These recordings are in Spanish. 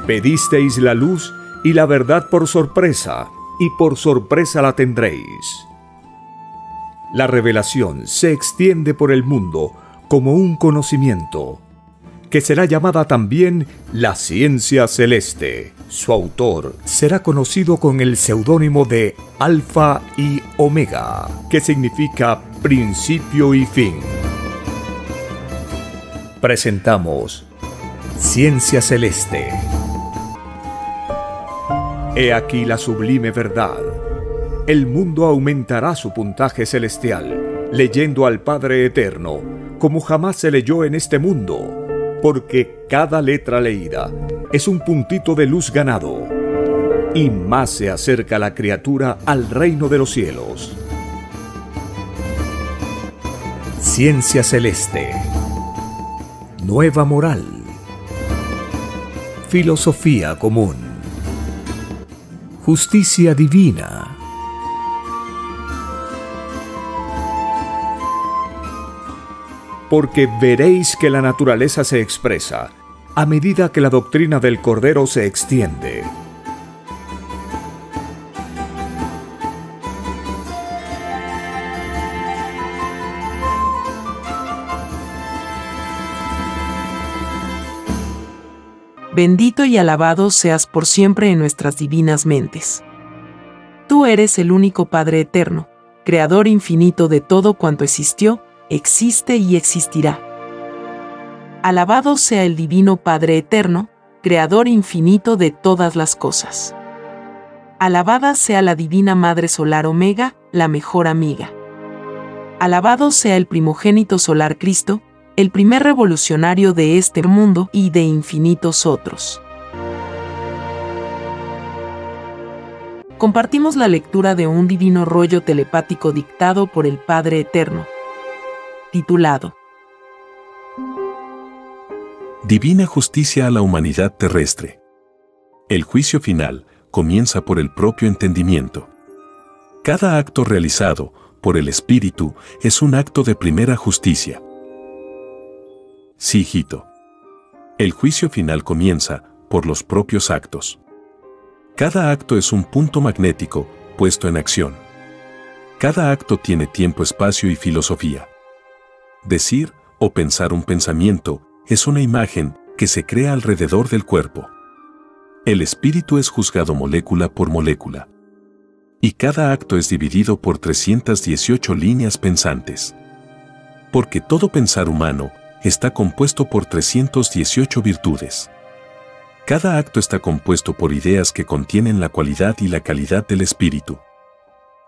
Pedisteis la luz y la verdad por sorpresa, y por sorpresa la tendréis. La revelación se extiende por el mundo como un conocimiento, que será llamada también la ciencia celeste. Su autor será conocido con el seudónimo de Alfa y Omega, que significa principio y fin. Presentamos Ciencia Celeste. He aquí la sublime verdad. El mundo aumentará su puntaje celestial, leyendo al Padre Eterno, como jamás se leyó en este mundo, porque cada letra leída es un puntito de luz ganado, y más se acerca la criatura al reino de los cielos. Ciencia Celeste. Nueva moral. Filosofía común. Justicia divina. Porque veréis que la naturaleza se expresa a medida que la doctrina del Cordero se extiende. Bendito y alabado seas por siempre en nuestras divinas mentes. Tú eres el único Padre eterno, Creador infinito de todo cuanto existió, existe y existirá. Alabado sea el divino Padre eterno, Creador infinito de todas las cosas. Alabada sea la divina Madre Solar Omega, la mejor amiga. Alabado sea el primogénito solar Cristo, el primer revolucionario de este mundo y de infinitos otros. Compartimos la lectura de un divino rollo telepático dictado por el Padre Eterno, titulado Divina justicia a la humanidad terrestre. El juicio final comienza por el propio entendimiento. Cada acto realizado por el Espíritu es un acto de primera justicia. Sí, hijito. El juicio final comienza por los propios actos. Cada acto es un punto magnético puesto en acción. Cada acto tiene tiempo, espacio y filosofía. Decir o pensar un pensamiento es una imagen que se crea alrededor del cuerpo. El espíritu es juzgado molécula por molécula. Y cada acto es dividido por 318 líneas pensantes. Porque todo pensar humano está compuesto por 318 virtudes. Cada acto está compuesto por ideas que contienen la cualidad y la calidad del espíritu.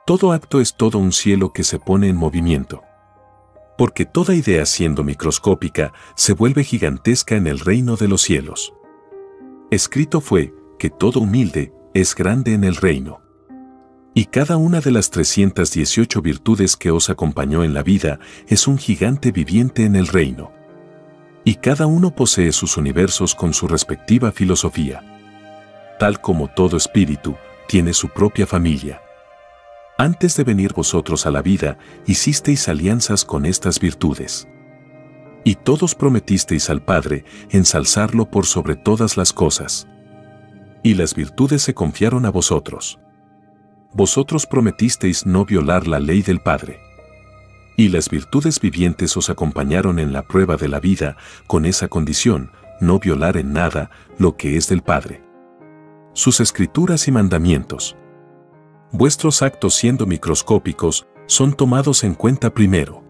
Todo acto es todo un cielo que se pone en movimiento. Porque toda idea, siendo microscópica, se vuelve gigantesca en el reino de los cielos. Escrito fue que todo humilde es grande en el reino. Y cada una de las 318 virtudes que os acompañó en la vida es un gigante viviente en el reino. Y cada uno posee sus universos con su respectiva filosofía. Tal como todo espíritu tiene su propia familia. Antes de venir vosotros a la vida, hicisteis alianzas con estas virtudes. Y todos prometisteis al Padre ensalzarlo por sobre todas las cosas. Y las virtudes se confiaron a vosotros. Vosotros prometisteis no violar la ley del Padre. Y las virtudes vivientes os acompañaron en la prueba de la vida con esa condición, no violar en nada lo que es del Padre. Sus escrituras y mandamientos. Vuestros actos, siendo microscópicos, son tomados en cuenta primero.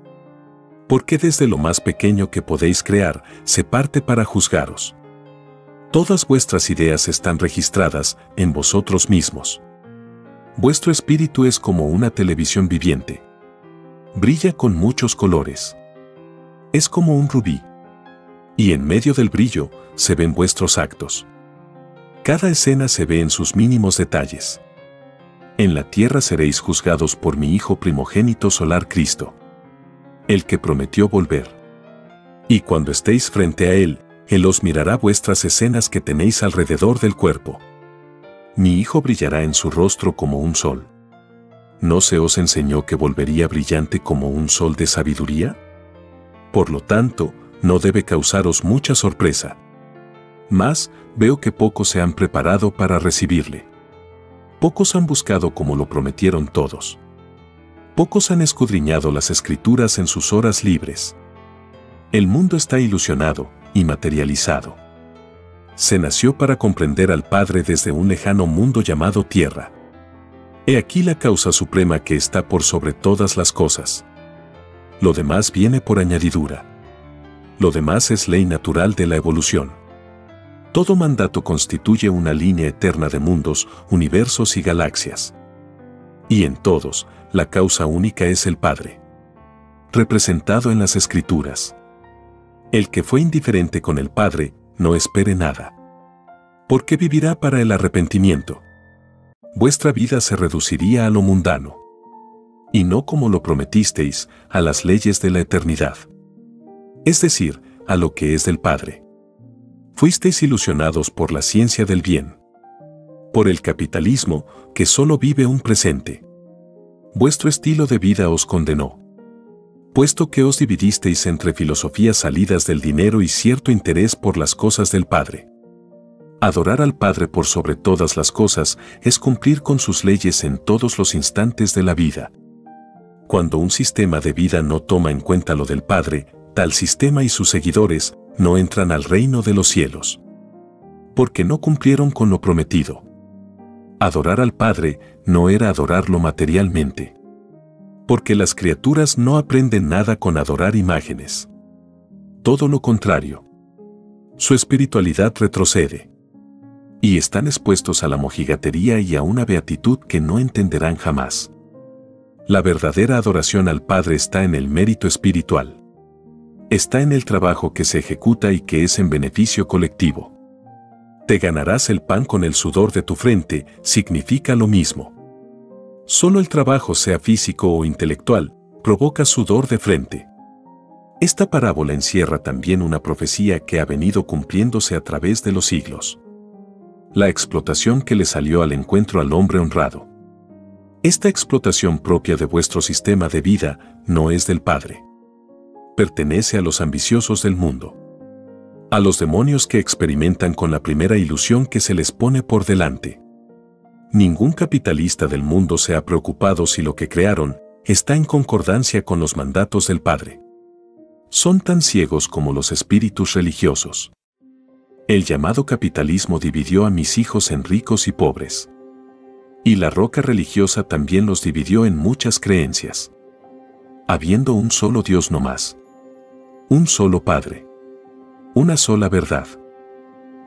Porque desde lo más pequeño que podéis crear, se parte para juzgaros. Todas vuestras ideas están registradas en vosotros mismos. Vuestro espíritu es como una televisión viviente. Brilla con muchos colores. Es como un rubí. Y en medio del brillo se ven vuestros actos. Cada escena se ve en sus mínimos detalles. En la tierra seréis juzgados por mi Hijo primogénito solar Cristo, el que prometió volver. Y cuando estéis frente a Él, Él os mirará vuestras escenas que tenéis alrededor del cuerpo. Mi Hijo brillará en su rostro como un sol. ¿No se os enseñó que volvería brillante como un sol de sabiduría? Por lo tanto, no debe causaros mucha sorpresa. Mas, veo que pocos se han preparado para recibirle. Pocos han buscado como lo prometieron todos. Pocos han escudriñado las Escrituras en sus horas libres. El mundo está ilusionado y materializado. Se nació para comprender al Padre desde un lejano mundo llamado Tierra. He aquí la causa suprema que está por sobre todas las cosas. Lo demás viene por añadidura. Lo demás es ley natural de la evolución. Todo mandato constituye una línea eterna de mundos, universos y galaxias. Y en todos, la causa única es el Padre, representado en las Escrituras. El que fue indiferente con el Padre, no espere nada, porque vivirá para el arrepentimiento. Vuestra vida se reduciría a lo mundano, y no como lo prometisteis, a las leyes de la eternidad. Es decir, a lo que es del Padre. Fuisteis ilusionados por la ciencia del bien, por el capitalismo, que solo vive un presente. Vuestro estilo de vida os condenó, puesto que os dividisteis entre filosofías salidas del dinero y cierto interés por las cosas del Padre. Adorar al Padre por sobre todas las cosas es cumplir con sus leyes en todos los instantes de la vida. Cuando un sistema de vida no toma en cuenta lo del Padre, tal sistema y sus seguidores no entran al reino de los cielos, porque no cumplieron con lo prometido. Adorar al Padre no era adorarlo materialmente, porque las criaturas no aprenden nada con adorar imágenes. Todo lo contrario. Su espiritualidad retrocede, y están expuestos a la mojigatería y a una beatitud que no entenderán jamás. La verdadera adoración al Padre está en el mérito espiritual. Está en el trabajo que se ejecuta y que es en beneficio colectivo. Te ganarás el pan con el sudor de tu frente, significa lo mismo. Solo el trabajo, sea físico o intelectual, provoca sudor de frente. Esta parábola encierra también una profecía que ha venido cumpliéndose a través de los siglos. La explotación que le salió al encuentro al hombre honrado. Esta explotación propia de vuestro sistema de vida no es del Padre. Pertenece a los ambiciosos del mundo, a los demonios que experimentan con la primera ilusión que se les pone por delante. Ningún capitalista del mundo se ha preocupado si lo que crearon está en concordancia con los mandatos del Padre. Son tan ciegos como los espíritus religiosos. El llamado capitalismo dividió a mis hijos en ricos y pobres. Y la roca religiosa también los dividió en muchas creencias. Habiendo un solo Dios no más. Un solo Padre. Una sola verdad.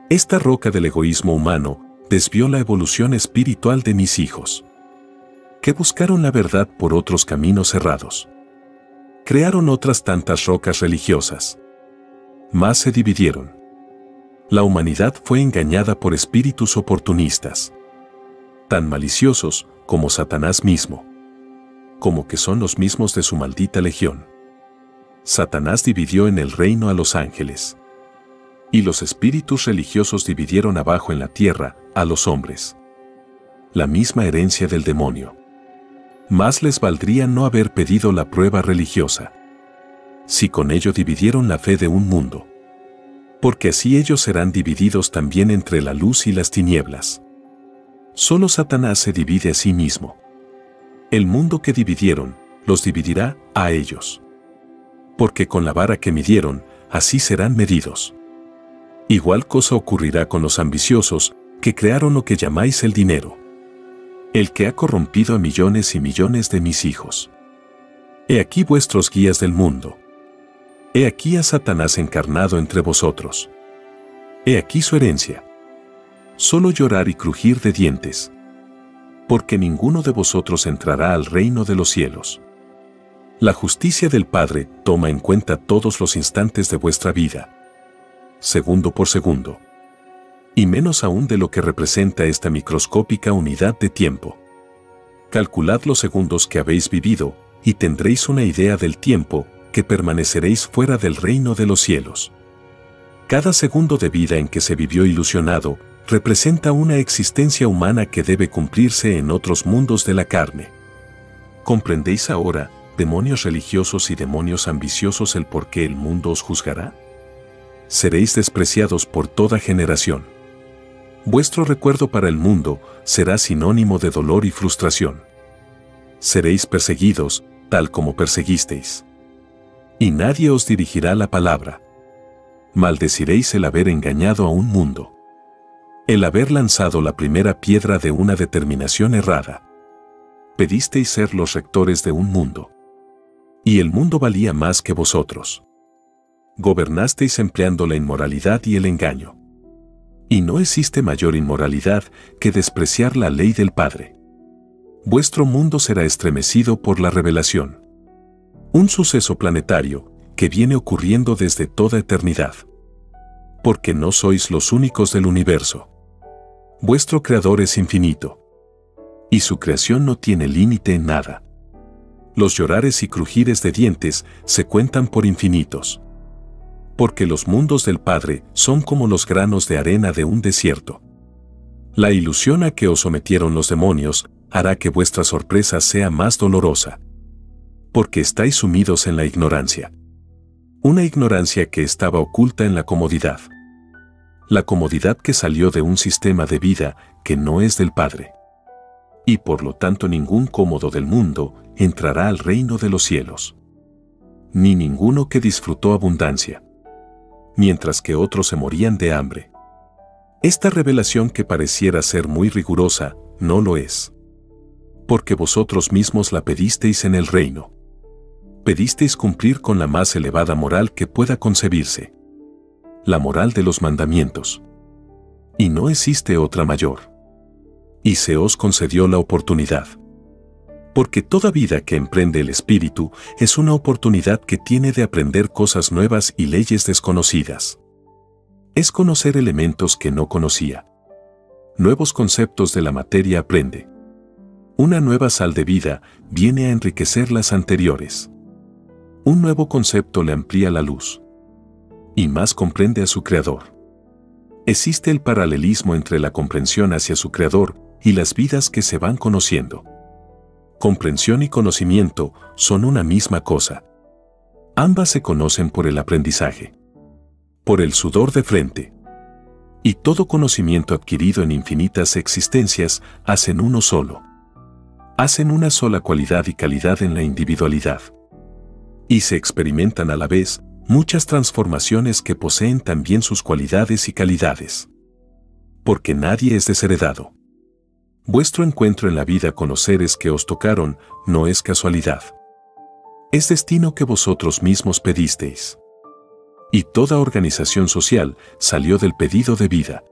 Esta roca del egoísmo humano desvió la evolución espiritual de mis hijos, que buscaron la verdad por otros caminos cerrados. Crearon otras tantas rocas religiosas. Más se dividieron. La humanidad fue engañada por espíritus oportunistas, tan maliciosos como Satanás mismo, como que son los mismos de su maldita legión. Satanás dividió en el reino a los ángeles, y los espíritus religiosos dividieron abajo en la tierra a los hombres. La misma herencia del demonio. Más les valdría no haber pedido la prueba religiosa, si con ello dividieron la fe de un mundo, porque así ellos serán divididos también entre la luz y las tinieblas. Solo Satanás se divide a sí mismo. El mundo que dividieron, los dividirá a ellos. Porque con la vara que midieron, así serán medidos. Igual cosa ocurrirá con los ambiciosos, que crearon lo que llamáis el dinero. El que ha corrompido a millones y millones de mis hijos. He aquí vuestros guías del mundo. He aquí a Satanás encarnado entre vosotros. He aquí su herencia. Solo llorar y crujir de dientes. Porque ninguno de vosotros entrará al reino de los cielos. La justicia del Padre toma en cuenta todos los instantes de vuestra vida, segundo por segundo, y menos aún de lo que representa esta microscópica unidad de tiempo. Calculad los segundos que habéis vivido, y tendréis una idea del tiempo que permaneceréis fuera del reino de los cielos. Cada segundo de vida en que se vivió ilusionado representa una existencia humana que debe cumplirse en otros mundos de la carne. ¿Comprendéis ahora, demonios religiosos y demonios ambiciosos, el por qué el mundo os juzgará? seréis despreciados por toda generación. Vuestro recuerdo para el mundo será sinónimo de dolor y frustración. Seréis perseguidos, tal como perseguisteis. Y nadie os dirigirá la palabra. Maldeciréis el haber engañado a un mundo. El haber lanzado la primera piedra de una determinación errada. Pedisteis ser los rectores de un mundo. Y el mundo valía más que vosotros. Gobernasteis empleando la inmoralidad y el engaño. Y no existe mayor inmoralidad que despreciar la ley del Padre. Vuestro mundo será estremecido por la revelación. Un suceso planetario que viene ocurriendo desde toda eternidad. Porque no sois los únicos del universo. Vuestro Creador es infinito. Y su creación no tiene límite en nada. Los llorares y crujires de dientes se cuentan por infinitos. Porque los mundos del Padre son como los granos de arena de un desierto. La ilusión a que os sometieron los demonios hará que vuestra sorpresa sea más dolorosa. Porque estáis sumidos en la ignorancia. Una ignorancia que estaba oculta en la comodidad. La comodidad que salió de un sistema de vida que no es del Padre. Y por lo tanto ningún cómodo del mundo entrará al reino de los cielos. Ni ninguno que disfrutó abundancia. Mientras que otros se morían de hambre. Esta revelación que pareciera ser muy rigurosa, no lo es. Porque vosotros mismos la pedisteis en el reino. Pedisteis cumplir con la más elevada moral que pueda concebirse. La moral de los mandamientos. Y no existe otra mayor. Y se os concedió la oportunidad. Porque toda vida que emprende el Espíritu es una oportunidad que tiene de aprender cosas nuevas y leyes desconocidas. Es conocer elementos que no conocía. Nuevos conceptos de la materia aprende. Una nueva sal de vida viene a enriquecer las anteriores. Un nuevo concepto le amplía la luz. Y más comprende a su Creador. Existe el paralelismo entre la comprensión hacia su Creador y las vidas que se van conociendo. Comprensión y conocimiento son una misma cosa. Ambas se conocen por el aprendizaje. Por el sudor de frente. Y todo conocimiento adquirido en infinitas existencias hacen uno solo. Hacen una sola cualidad y calidad en la individualidad. Y se experimentan a la vez muchas transformaciones que poseen también sus cualidades y calidades. Porque nadie es desheredado. Vuestro encuentro en la vida con los seres que os tocaron no es casualidad. Es destino que vosotros mismos pedisteis. Y toda organización social salió del pedido de vida.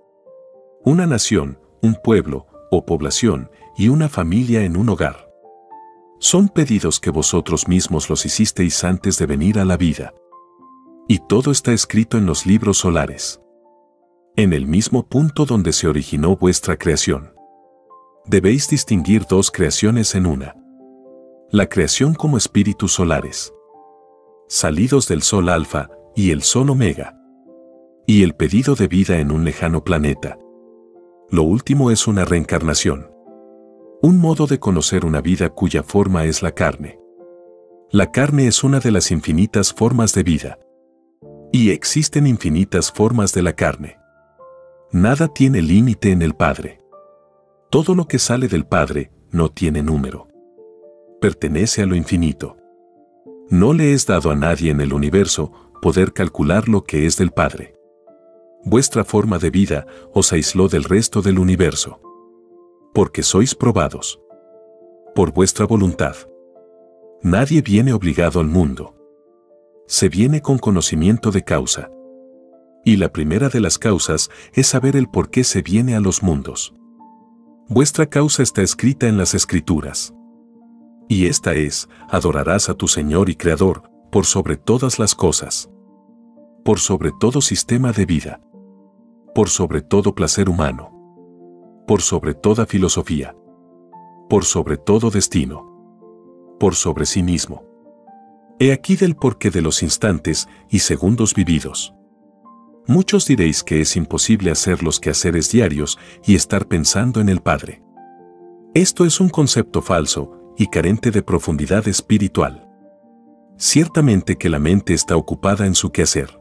Una nación, un pueblo o población y una familia en un hogar. Son pedidos que vosotros mismos los hicisteis antes de venir a la vida. Y todo está escrito en los libros solares. En el mismo punto donde se originó vuestra creación. Debéis distinguir dos creaciones en una. La creación como espíritus solares. Salidos del Sol Alfa y el Sol Omega. Y el pedido de vida en un lejano planeta. Lo último es una reencarnación. Un modo de conocer una vida cuya forma es la carne. La carne es una de las infinitas formas de vida. Y existen infinitas formas de la carne. Nada tiene límite en el Padre. Todo lo que sale del Padre no tiene número. Pertenece a lo infinito. No le es dado a nadie en el universo poder calcular lo que es del Padre. Vuestra forma de vida os aisló del resto del universo. Porque sois probados. Por vuestra voluntad. Nadie viene obligado al mundo. Se viene con conocimiento de causa. Y la primera de las causas es saber el por qué se viene a los mundos. Vuestra causa está escrita en las Escrituras. Y esta es, adorarás a tu Señor y Creador, por sobre todas las cosas. Por sobre todo sistema de vida. Por sobre todo placer humano. Por sobre toda filosofía. Por sobre todo destino. Por sobre sí mismo. He aquí del porqué de los instantes y segundos vividos. Muchos diréis que es imposible hacer los quehaceres diarios y estar pensando en el Padre. Esto es un concepto falso y carente de profundidad espiritual. Ciertamente que la mente está ocupada en su quehacer.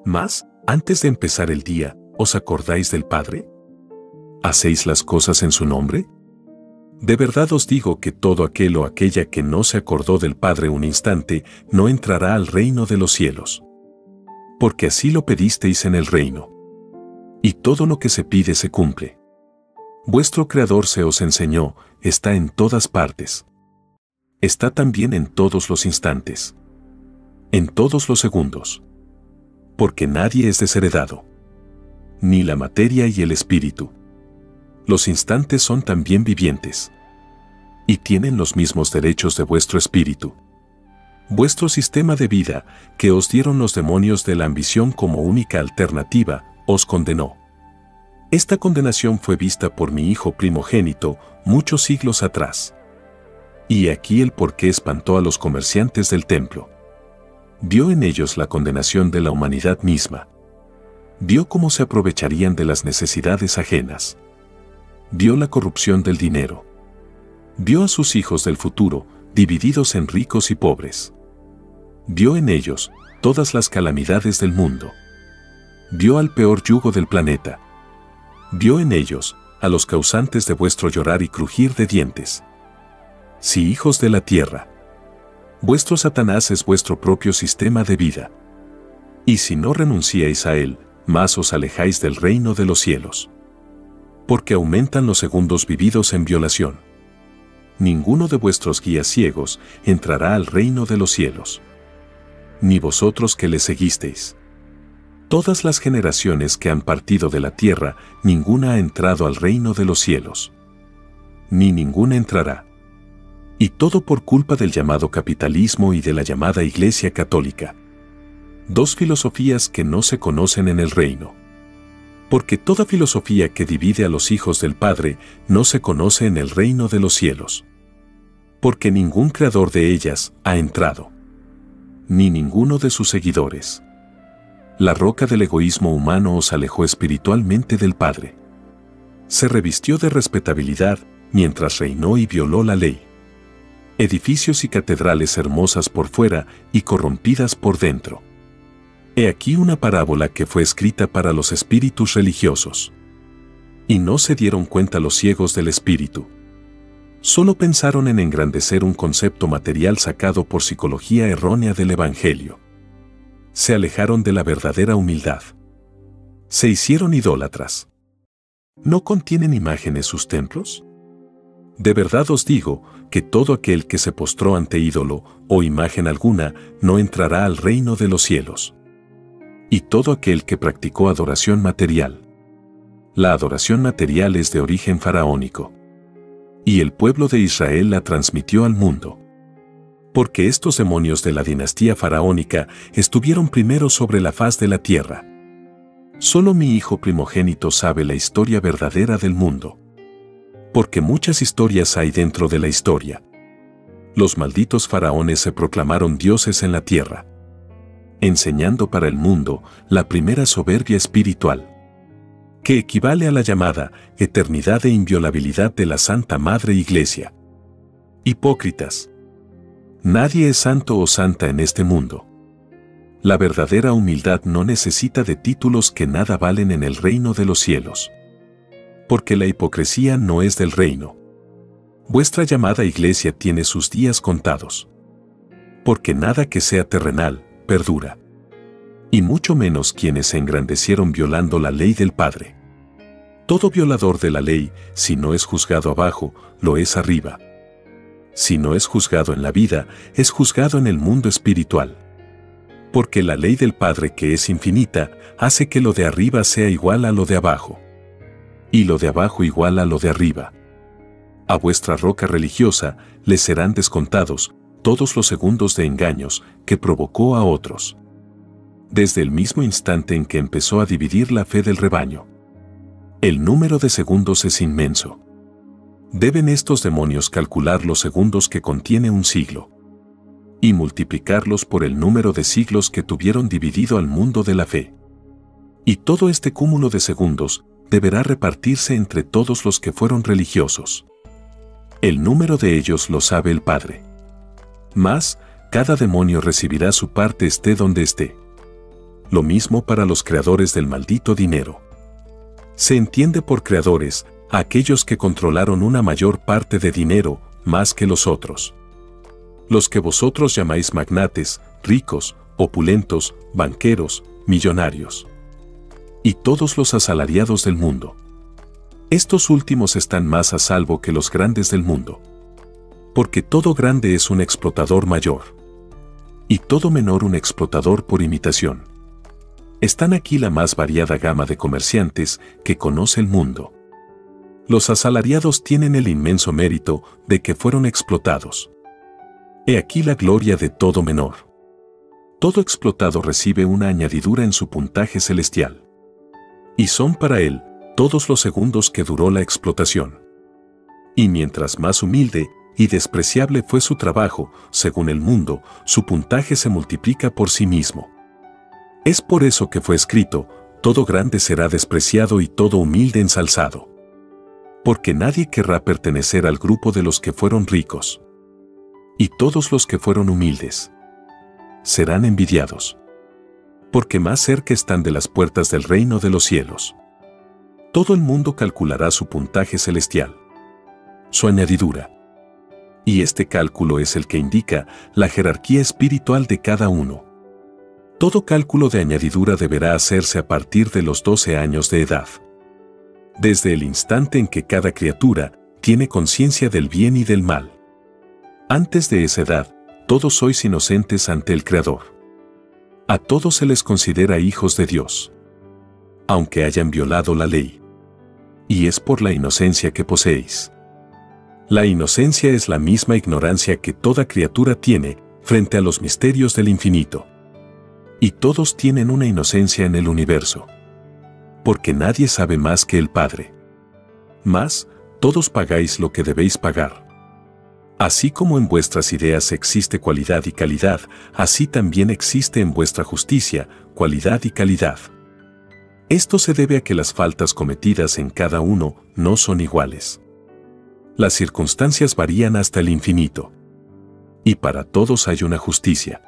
Mas, antes de empezar el día, ¿os acordáis del Padre? ¿Hacéis las cosas en su nombre? De verdad os digo que todo aquel o aquella que no se acordó del Padre un instante, no entrará al reino de los cielos. Porque así lo pedisteis en el reino. Y todo lo que se pide se cumple. Vuestro Creador se os enseñó, está en todas partes. Está también en todos los instantes. En todos los segundos. Porque nadie es desheredado. Ni la materia y el espíritu. Los instantes son también vivientes. Y tienen los mismos derechos de vuestro espíritu. Vuestro sistema de vida, que os dieron los demonios de la ambición como única alternativa, os condenó. Esta condenación fue vista por mi hijo primogénito muchos siglos atrás. Y aquí el por qué espantó a los comerciantes del templo. Vio en ellos la condenación de la humanidad misma. Vio cómo se aprovecharían de las necesidades ajenas. Vio la corrupción del dinero. Vio a sus hijos del futuro, divididos en ricos y pobres. Vio en ellos todas las calamidades del mundo. Vio al peor yugo del planeta. Vio en ellos a los causantes de vuestro llorar y crujir de dientes. Sí, hijos de la tierra. Vuestro Satanás es vuestro propio sistema de vida. Y si no renunciáis a él, más os alejáis del reino de los cielos. Porque aumentan los segundos vividos en violación. Ninguno de vuestros guías ciegos entrará al reino de los cielos. Ni vosotros que le seguisteis. Todas las generaciones que han partido de la tierra, ninguna ha entrado al reino de los cielos. Ni ninguna entrará. Y todo por culpa del llamado capitalismo y de la llamada Iglesia Católica. Dos filosofías que no se conocen en el reino. Porque toda filosofía que divide a los hijos del Padre no se conoce en el reino de los cielos. Porque ningún creador de ellas ha entrado. Ni ninguno de sus seguidores. La roca del egoísmo humano os alejó espiritualmente del Padre. Se revistió de respetabilidad mientras reinó y violó la ley. Edificios y catedrales hermosas por fuera y corrompidas por dentro. He aquí una parábola que fue escrita para los espíritus religiosos. Y no se dieron cuenta los ciegos del espíritu. Solo pensaron en engrandecer un concepto material sacado por psicología errónea del Evangelio. Se alejaron de la verdadera humildad. Se hicieron idólatras. ¿No contienen imágenes sus templos? De verdad os digo que todo aquel que se postró ante ídolo o imagen alguna no entrará al reino de los cielos. Y todo aquel que practicó adoración material. La adoración material es de origen faraónico. Y el pueblo de Israel la transmitió al mundo. Porque estos demonios de la dinastía faraónica estuvieron primero sobre la faz de la tierra. Solo mi hijo primogénito sabe la historia verdadera del mundo. Porque muchas historias hay dentro de la historia. Los malditos faraones se proclamaron dioses en la tierra, enseñando para el mundo la primera soberbia espiritual, que equivale a la llamada eternidad e inviolabilidad de la Santa Madre Iglesia. Hipócritas. Nadie es santo o santa en este mundo. La verdadera humildad no necesita de títulos que nada valen en el reino de los cielos. Porque la hipocresía no es del reino. Vuestra llamada Iglesia tiene sus días contados. Porque nada que sea terrenal perdura. Y mucho menos quienes se engrandecieron violando la ley del Padre. Todo violador de la ley, si no es juzgado abajo, lo es arriba. Si no es juzgado en la vida, es juzgado en el mundo espiritual. Porque la ley del Padre, que es infinita, hace que lo de arriba sea igual a lo de abajo. Y lo de abajo igual a lo de arriba. A vuestra roca religiosa les serán descontados todos los segundos de engaños que provocó a otros. Desde el mismo instante en que empezó a dividir la fe del rebaño. El número de segundos es inmenso. Deben estos demonios calcular los segundos que contiene un siglo y multiplicarlos por el número de siglos que tuvieron dividido al mundo de la fe. Y todo este cúmulo de segundos deberá repartirse entre todos los que fueron religiosos. El número de ellos lo sabe el Padre. Mas, cada demonio recibirá su parte esté donde esté. lo mismo para los creadores del maldito dinero. Se entiende por creadores a aquellos que controlaron una mayor parte de dinero más que los otros. Los que vosotros llamáis magnates, ricos, opulentos, banqueros, millonarios. Y todos los asalariados del mundo. Estos últimos están más a salvo que los grandes del mundo. Porque todo grande es un explotador mayor. Y todo menor un explotador por imitación. Están aquí la más variada gama de comerciantes que conoce el mundo. Los asalariados tienen el inmenso mérito de que fueron explotados. He aquí la gloria de todo menor. Todo explotado recibe una añadidura en su puntaje celestial. Y son para él todos los segundos que duró la explotación. Y mientras más humilde y despreciable fue su trabajo, según el mundo, su puntaje se multiplica por sí mismo. Es por eso que fue escrito, todo grande será despreciado y todo humilde ensalzado. Porque nadie querrá pertenecer al grupo de los que fueron ricos. Y todos los que fueron humildes serán envidiados. Porque más cerca están de las puertas del reino de los cielos. Todo el mundo calculará su puntaje celestial, su añadidura. Y este cálculo es el que indica la jerarquía espiritual de cada uno. Todo cálculo de añadidura deberá hacerse a partir de los 12 años de edad. Desde el instante en que cada criatura tiene conciencia del bien y del mal. Antes de esa edad, todos sois inocentes ante el Creador. A todos se les considera hijos de Dios, aunque hayan violado la ley. Y es por la inocencia que poseéis. La inocencia es la misma ignorancia que toda criatura tiene frente a los misterios del infinito. Y todos tienen una inocencia en el universo. Porque nadie sabe más que el Padre. Mas, todos pagáis lo que debéis pagar. Así como en vuestras ideas existe cualidad y calidad, así también existe en vuestra justicia cualidad y calidad. Esto se debe a que las faltas cometidas en cada uno no son iguales. Las circunstancias varían hasta el infinito. Y para todos hay una justicia.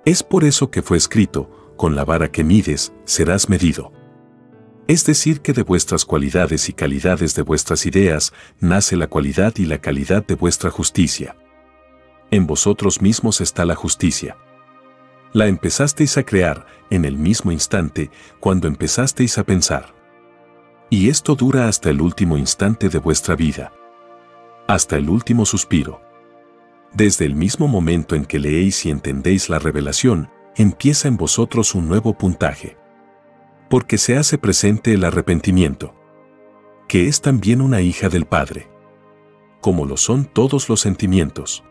Es por eso que fue escrito, con la vara que mides, serás medido. Es decir que de vuestras cualidades y calidades de vuestras ideas, nace la cualidad y la calidad de vuestra justicia. En vosotros mismos está la justicia. La empezasteis a crear en el mismo instante cuando empezasteis a pensar. Y esto dura hasta el último instante de vuestra vida. Hasta el último suspiro. Desde el mismo momento en que leéis y entendéis la revelación, empieza en vosotros un nuevo puntaje. Porque se hace presente el arrepentimiento, que es también una hija del Padre, como lo son todos los sentimientos.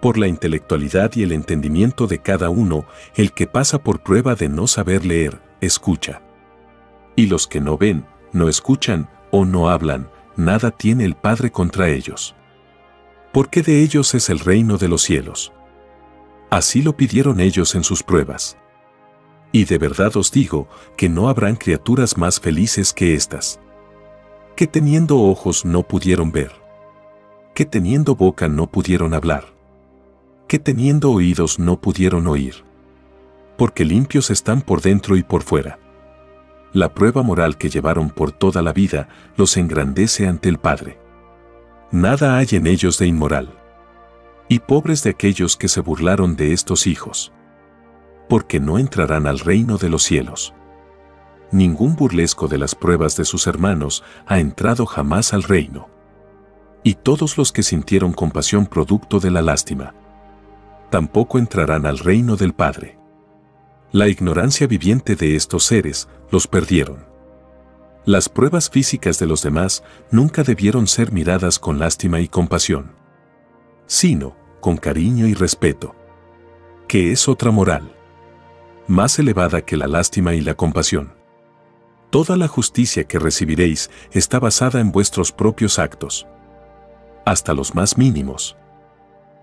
Por la intelectualidad y el entendimiento de cada uno, el que pasa por prueba de no saber leer, escucha. Y los que no ven, no escuchan o no hablan, nada tiene el Padre contra ellos. Porque de ellos es el reino de los cielos. Así lo pidieron ellos en sus pruebas. Y de verdad os digo que no habrán criaturas más felices que estas. Que teniendo ojos no pudieron ver. Que teniendo boca no pudieron hablar. Que teniendo oídos no pudieron oír. Porque limpios están por dentro y por fuera. La prueba moral que llevaron por toda la vida los engrandece ante el Padre. Nada hay en ellos de inmoral. Y pobres de aquellos que se burlaron de estos hijos. Porque no entrarán al reino de los cielos. Ningún burlesco de las pruebas de sus hermanos ha entrado jamás al reino. Y todos los que sintieron compasión producto de la lástima, tampoco entrarán al reino del Padre. La ignorancia viviente de estos seres los perdieron. Las pruebas físicas de los demás nunca debieron ser miradas con lástima y compasión, sino con cariño y respeto, que es otra moral, más elevada que la lástima y la compasión. Toda la justicia que recibiréis está basada en vuestros propios actos, hasta los más mínimos.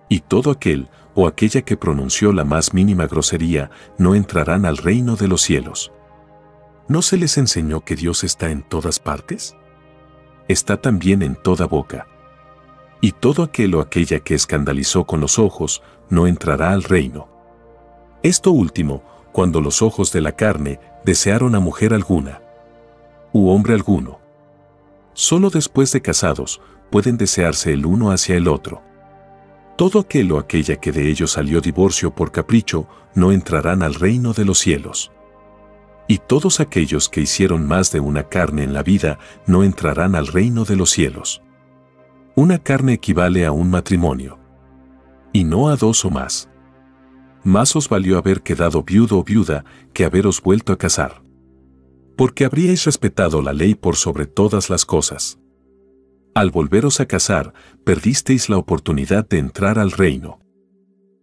Y todo aquel o aquella que pronunció la más mínima grosería no entrarán al reino de los cielos. ¿No se les enseñó que Dios está en todas partes? Está también en toda boca. Y todo aquel o aquella que escandalizó con los ojos no entrará al reino. Esto último cuando los ojos de la carne desearon a mujer alguna, u hombre alguno. Solo después de casados pueden desearse el uno hacia el otro. Todo aquel o aquella que de ellos salió divorcio por capricho no entrarán al reino de los cielos. Y todos aquellos que hicieron más de una carne en la vida no entrarán al reino de los cielos. Una carne equivale a un matrimonio, y no a dos o más. Más os valió haber quedado viudo o viuda que haberos vuelto a casar. Porque habríais respetado la ley por sobre todas las cosas. Al volveros a casar, perdisteis la oportunidad de entrar al reino.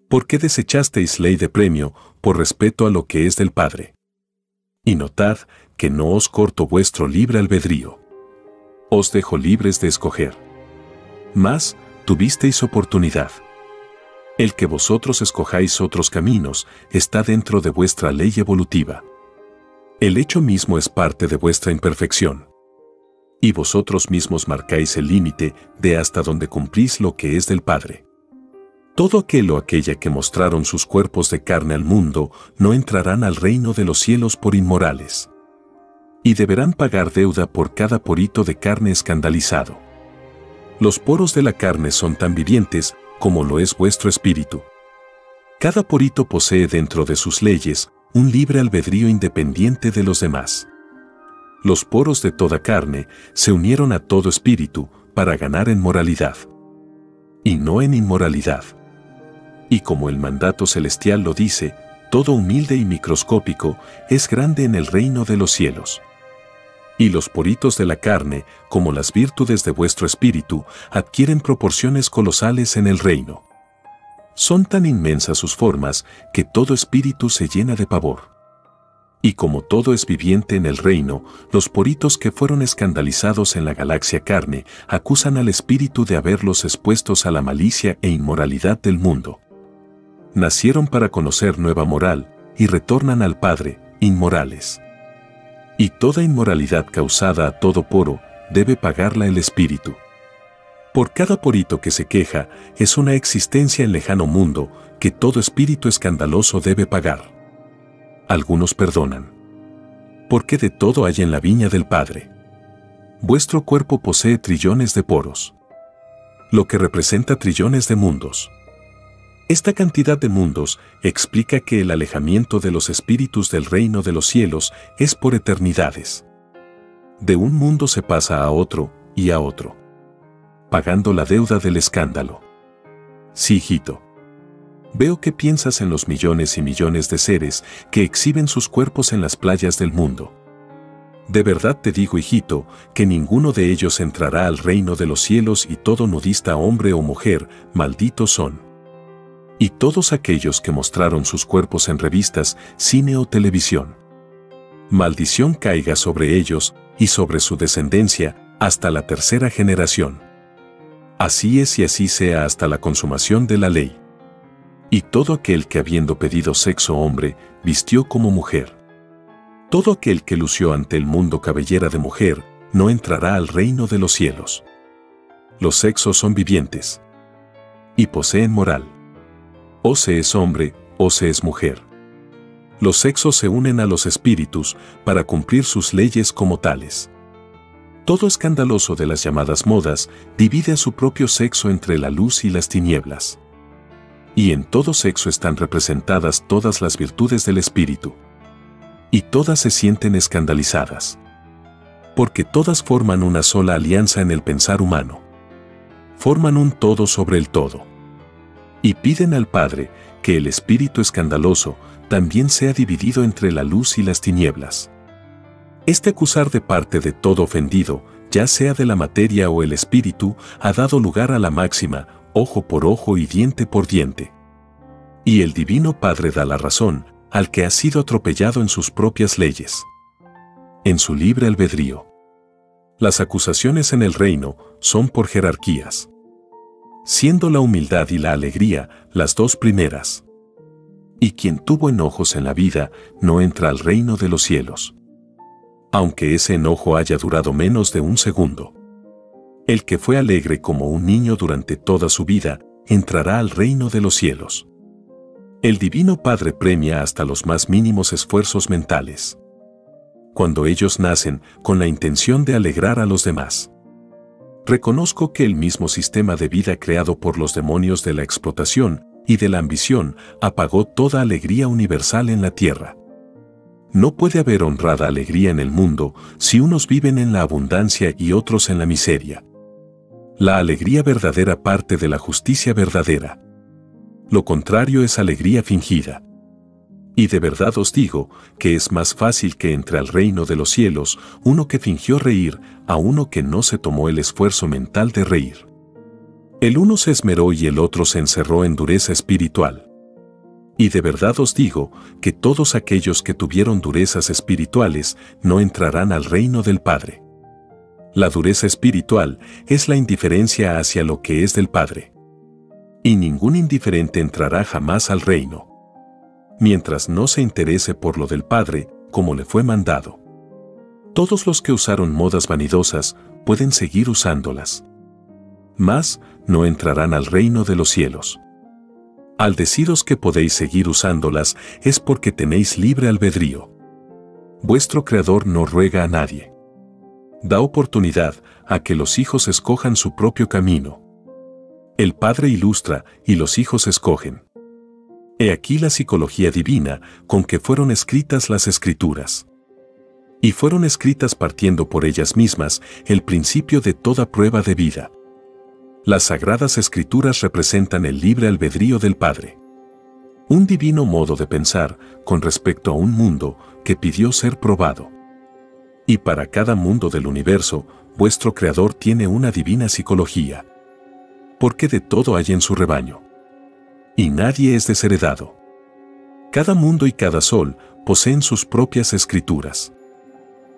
Porque desechasteis ley de premio por respeto a lo que es del Padre. Y notad que no os corto vuestro libre albedrío. Os dejo libres de escoger. Mas tuvisteis oportunidad. El que vosotros escojáis otros caminos está dentro de vuestra ley evolutiva. El hecho mismo es parte de vuestra imperfección. Y vosotros mismos marcáis el límite de hasta donde cumplís lo que es del Padre. Todo aquel o aquella que mostraron sus cuerpos de carne al mundo no entrarán al reino de los cielos por inmorales. Y deberán pagar deuda por cada porito de carne escandalizado. Los poros de la carne son tan vivientes como lo es vuestro espíritu. Cada porito posee dentro de sus leyes un libre albedrío independiente de los demás. Los poros de toda carne se unieron a todo espíritu para ganar en moralidad, y no en inmoralidad. Y como el mandato celestial lo dice, todo humilde y microscópico es grande en el reino de los cielos. Y los poritos de la carne, como las virtudes de vuestro espíritu, adquieren proporciones colosales en el reino. Son tan inmensas sus formas que todo espíritu se llena de pavor. Y como todo es viviente en el reino, los poritos que fueron escandalizados en la galaxia carne acusan al espíritu de haberlos expuestos a la malicia e inmoralidad del mundo. Nacieron para conocer nueva moral y retornan al Padre, inmorales. Y toda inmoralidad causada a todo poro debe pagarla el espíritu. Por cada porito que se queja es una existencia en lejano mundo que todo espíritu escandaloso debe pagar. Algunos perdonan. Porque de todo hay en la viña del Padre. Vuestro cuerpo posee trillones de poros, lo que representa trillones de mundos. Esta cantidad de mundos explica que el alejamiento de los espíritus del reino de los cielos es por eternidades. De un mundo se pasa a otro y a otro, pagando la deuda del escándalo. Sí, hijito. Veo que piensas en los millones y millones de seres que exhiben sus cuerpos en las playas del mundo. De verdad te digo, hijito, que ninguno de ellos entrará al reino de los cielos y todo nudista hombre o mujer, malditos son. Y todos aquellos que mostraron sus cuerpos en revistas, cine o televisión. Maldición caiga sobre ellos y sobre su descendencia hasta la tercera generación. Así es y así sea hasta la consumación de la ley. Y todo aquel que habiendo pedido sexo hombre, vistió como mujer. Todo aquel que lució ante el mundo cabellera de mujer, no entrará al reino de los cielos. Los sexos son vivientes y poseen moral. O se es hombre, o se es mujer. Los sexos se unen a los espíritus para cumplir sus leyes como tales. Todo escandaloso de las llamadas modas divide a su propio sexo entre la luz y las tinieblas. Y en todo sexo están representadas todas las virtudes del espíritu. Y todas se sienten escandalizadas. Porque todas forman una sola alianza en el pensar humano. Forman un todo sobre el todo. Y piden al Padre que el espíritu escandaloso también sea dividido entre la luz y las tinieblas. Este acusar de parte de todo ofendido, ya sea de la materia o el espíritu, ha dado lugar a la máxima, ojo por ojo y diente por diente. Y el Divino Padre da la razón al que ha sido atropellado en sus propias leyes, en su libre albedrío. Las acusaciones en el reino son por jerarquías, siendo la humildad y la alegría las dos primeras. Y quien tuvo enojos en la vida no entra al reino de los cielos, aunque ese enojo haya durado menos de un segundo. El que fue alegre como un niño durante toda su vida entrará al reino de los cielos. El Divino Padre premia hasta los más mínimos esfuerzos mentales, cuando ellos nacen con la intención de alegrar a los demás. Reconozco que el mismo sistema de vida creado por los demonios de la explotación y de la ambición apagó toda alegría universal en la tierra. No puede haber honrada alegría en el mundo si unos viven en la abundancia y otros en la miseria. La alegría verdadera parte de la justicia verdadera. Lo contrario es alegría fingida. Y de verdad os digo que es más fácil que entre al reino de los cielos uno que fingió reír a uno que no se tomó el esfuerzo mental de reír. El uno se esmeró y el otro se encerró en dureza espiritual. Y de verdad os digo que todos aquellos que tuvieron durezas espirituales no entrarán al reino del Padre. La dureza espiritual es la indiferencia hacia lo que es del Padre. Y ningún indiferente entrará jamás al reino, mientras no se interese por lo del Padre, como le fue mandado. Todos los que usaron modas vanidosas pueden seguir usándolas, mas no entrarán al reino de los cielos. Al deciros que podéis seguir usándolas es porque tenéis libre albedrío. Vuestro Creador no ruega a nadie. Da oportunidad a que los hijos escojan su propio camino. El Padre ilustra y los hijos escogen. He aquí la psicología divina con que fueron escritas las Escrituras. Y fueron escritas partiendo por ellas mismas el principio de toda prueba de vida. Las Sagradas Escrituras representan el libre albedrío del Padre. Un divino modo de pensar con respecto a un mundo que pidió ser probado. Y para cada mundo del universo, vuestro Creador tiene una divina psicología. Porque de todo hay en su rebaño. Y nadie es desheredado. Cada mundo y cada sol poseen sus propias escrituras.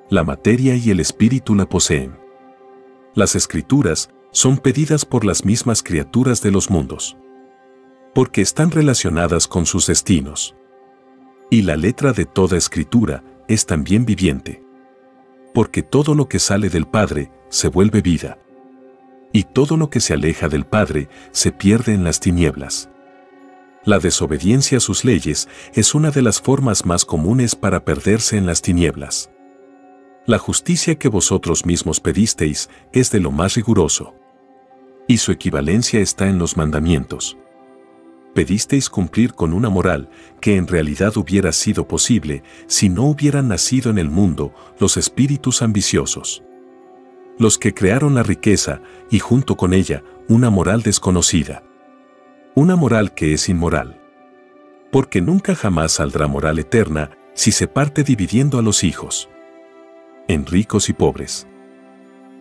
La materia y el espíritu la poseen. Las escrituras son pedidas por las mismas criaturas de los mundos, porque están relacionadas con sus destinos. Y la letra de toda escritura es también viviente, porque todo lo que sale del Padre se vuelve vida, y todo lo que se aleja del Padre se pierde en las tinieblas. La desobediencia a sus leyes es una de las formas más comunes para perderse en las tinieblas. La justicia que vosotros mismos pedisteis es de lo más riguroso, y su equivalencia está en los mandamientos. Pedisteis cumplir con una moral que en realidad hubiera sido posible si no hubieran nacido en el mundo los espíritus ambiciosos, los que crearon la riqueza y junto con ella una moral desconocida, una moral que es inmoral, porque nunca jamás saldrá moral eterna si se parte dividiendo a los hijos en ricos y pobres.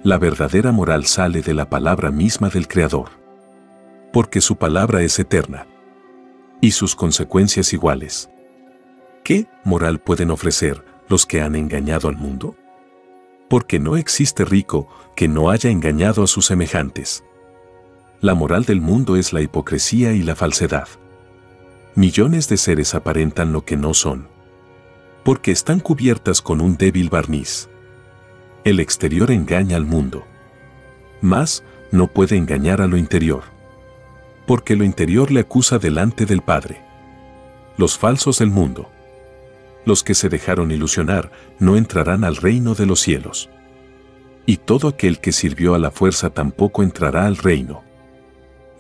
La verdadera moral sale de la palabra misma del Creador, porque su palabra es eterna, y sus consecuencias iguales. ¿Qué moral pueden ofrecer los que han engañado al mundo? Porque no existe rico que no haya engañado a sus semejantes. La moral del mundo es la hipocresía y la falsedad. Millones de seres aparentan lo que no son, porque están cubiertas con un débil barniz. El exterior engaña al mundo, mas no puede engañar a lo interior, porque lo interior le acusa delante del Padre. Los falsos del mundo, los que se dejaron ilusionar, no entrarán al reino de los cielos. Y todo aquel que sirvió a la fuerza tampoco entrará al reino.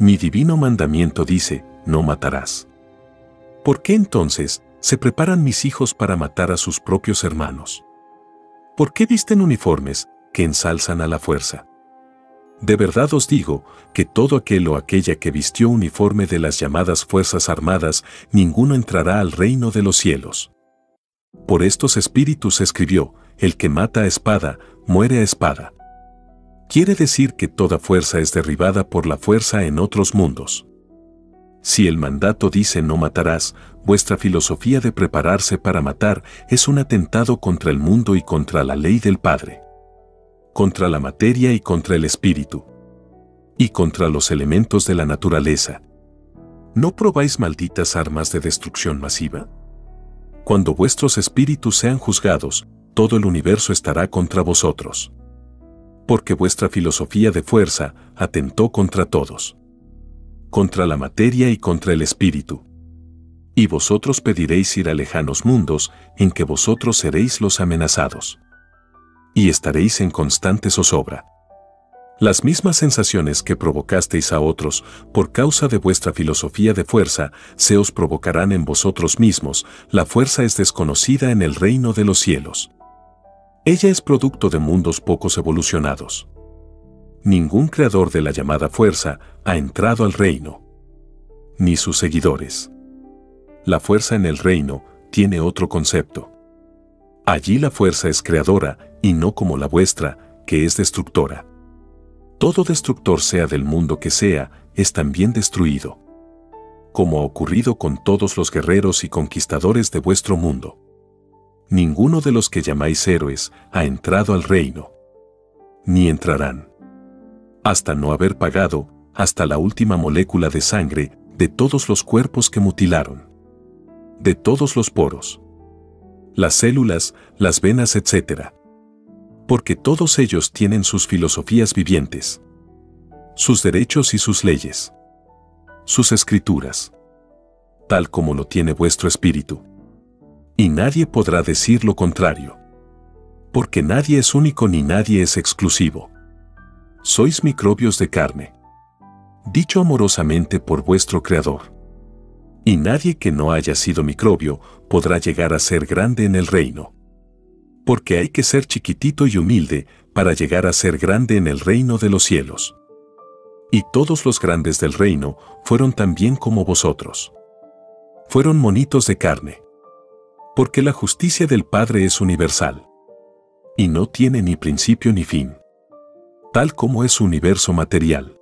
Mi divino mandamiento dice, no matarás. ¿Por qué entonces se preparan mis hijos para matar a sus propios hermanos? ¿Por qué visten uniformes que ensalzan a la fuerza? De verdad os digo que todo aquel o aquella que vistió uniforme de las llamadas Fuerzas Armadas, ninguno entrará al reino de los cielos. Por estos espíritus escribió, el que mata a espada, muere a espada. Quiere decir que toda fuerza es derribada por la fuerza en otros mundos. Si el mandato dice no matarás, vuestra filosofía de prepararse para matar es un atentado contra el mundo y contra la ley del Padre, contra la materia y contra el espíritu, y contra los elementos de la naturaleza. ¿No probáis malditas armas de destrucción masiva? Cuando vuestros espíritus sean juzgados, todo el universo estará contra vosotros, porque vuestra filosofía de fuerza atentó contra todos, contra la materia y contra el espíritu. Y vosotros pediréis ir a lejanos mundos en que vosotros seréis los amenazados. Y estaréis en constante zozobra. Las mismas sensaciones que provocasteis a otros por causa de vuestra filosofía de fuerza se os provocarán en vosotros mismos. La fuerza es desconocida en el reino de los cielos. Ella es producto de mundos pocos evolucionados. Ningún creador de la llamada fuerza ha entrado al reino, ni sus seguidores. La fuerza en el reino tiene otro concepto. Allí la fuerza es creadora y no como la vuestra, que es destructora. Todo destructor, sea del mundo que sea, es también destruido. Como ha ocurrido con todos los guerreros y conquistadores de vuestro mundo. Ninguno de los que llamáis héroes ha entrado al reino. Ni entrarán. Hasta no haber pagado, hasta la última molécula de sangre, de todos los cuerpos que mutilaron. De todos los poros. Las células, las venas, etc. Porque todos ellos tienen sus filosofías vivientes, sus derechos y sus leyes, sus escrituras, tal como lo tiene vuestro espíritu. Y nadie podrá decir lo contrario. Porque nadie es único ni nadie es exclusivo. Sois microbios de carne, dicho amorosamente por vuestro Creador. Y nadie que no haya sido microbio podrá llegar a ser grande en el reino. Porque hay que ser chiquitito y humilde para llegar a ser grande en el reino de los cielos. Y todos los grandes del reino fueron también como vosotros. Fueron monitos de carne. Porque la justicia del Padre es universal. Y no tiene ni principio ni fin. Tal como es su universo material.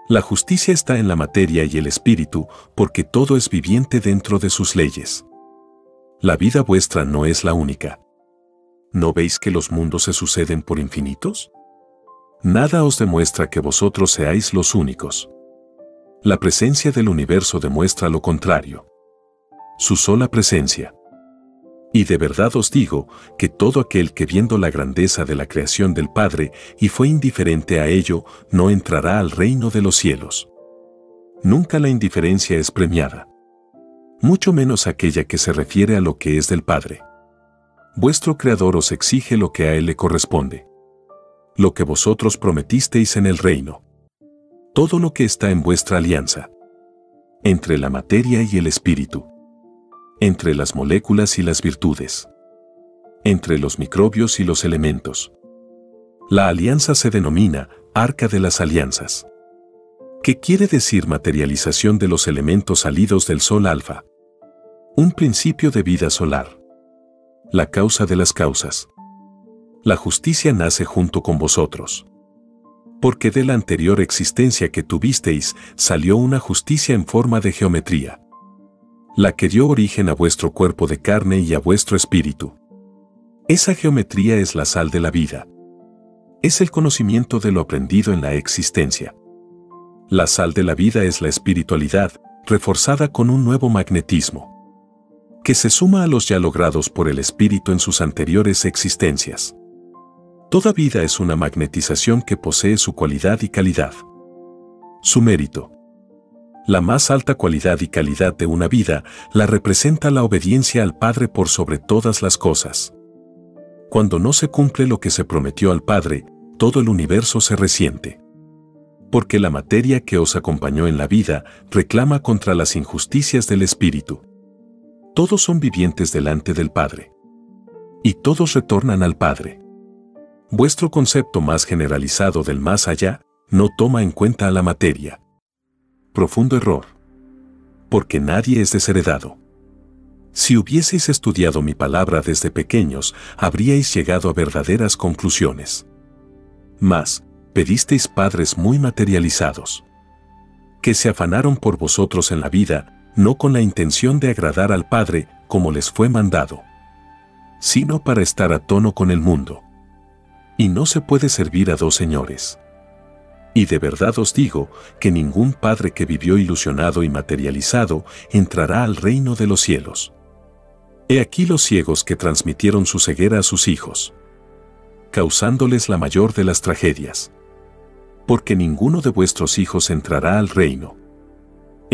La justicia está en la materia y el espíritu, porque todo es viviente dentro de sus leyes. La vida vuestra no es la única. ¿No veis que los mundos se suceden por infinitos? Nada os demuestra que vosotros seáis los únicos. La presencia del universo demuestra lo contrario. Su sola presencia. Y de verdad os digo que todo aquel que viendo la grandeza de la creación del Padre y fue indiferente a ello, no entrará al reino de los cielos. Nunca la indiferencia es premiada. Mucho menos aquella que se refiere a lo que es del Padre. Vuestro Creador os exige lo que a Él le corresponde. Lo que vosotros prometisteis en el reino. Todo lo que está en vuestra alianza. Entre la materia y el espíritu. Entre las moléculas y las virtudes. Entre los microbios y los elementos. La alianza se denomina Arca de las Alianzas. ¿Qué quiere decir materialización de los elementos salidos del Sol Alfa? Un principio de vida solar. La causa de las causas. La justicia nace junto con vosotros. Porque de la anterior existencia que tuvisteis salió una justicia en forma de geometría. La que dio origen a vuestro cuerpo de carne y a vuestro espíritu. Esa geometría es la sal de la vida. Es el conocimiento de lo aprendido en la existencia. La sal de la vida es la espiritualidad, reforzada con un nuevo magnetismo. Que se suma a los ya logrados por el espíritu en sus anteriores existencias. Toda vida es una magnetización que posee su cualidad y calidad. Su mérito. La más alta cualidad y calidad de una vida la representa la obediencia al Padre por sobre todas las cosas. Cuando no se cumple lo que se prometió al Padre, todo el universo se resiente. Porque la materia que os acompañó en la vida reclama contra las injusticias del espíritu. Todos son vivientes delante del Padre. Y todos retornan al Padre. Vuestro concepto más generalizado del más allá no toma en cuenta a la materia. Profundo error. Porque nadie es desheredado. Si hubieseis estudiado mi palabra desde pequeños, habríais llegado a verdaderas conclusiones. Mas, pedisteis padres muy materializados, que se afanaron por vosotros en la vida, no con la intención de agradar al Padre, como les fue mandado, sino para estar a tono con el mundo. Y no se puede servir a dos señores. Y de verdad os digo que ningún padre que vivió ilusionado y materializado entrará al reino de los cielos. He aquí los ciegos que transmitieron su ceguera a sus hijos, causándoles la mayor de las tragedias. Porque ninguno de vuestros hijos entrará al reino.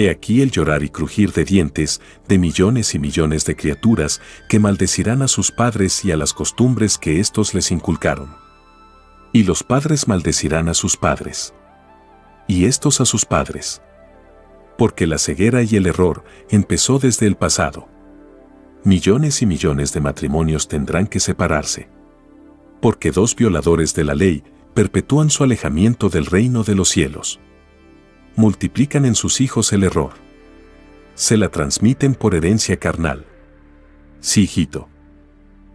He aquí el llorar y crujir de dientes de millones y millones de criaturas que maldecirán a sus padres y a las costumbres que éstos les inculcaron. Y los padres maldecirán a sus padres. Y éstos a sus padres. Porque la ceguera y el error empezó desde el pasado. Millones y millones de matrimonios tendrán que separarse. Porque dos violadores de la ley perpetúan su alejamiento del reino de los cielos. Multiplican en sus hijos el error. Se la transmiten por herencia carnal. Sí, hijito.